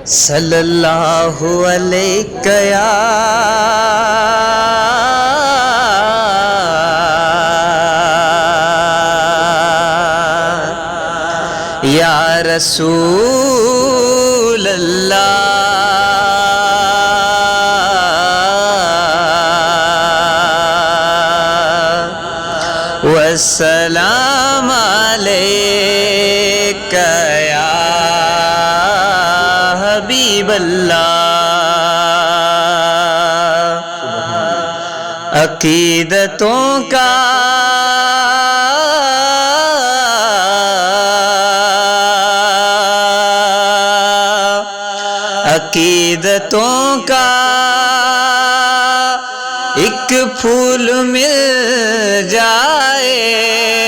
صلی اللہ علیہ یا رسول اللہ والسلام علیک یا حبیب اللہ عقیدتوں کا ایک پھول مل جائے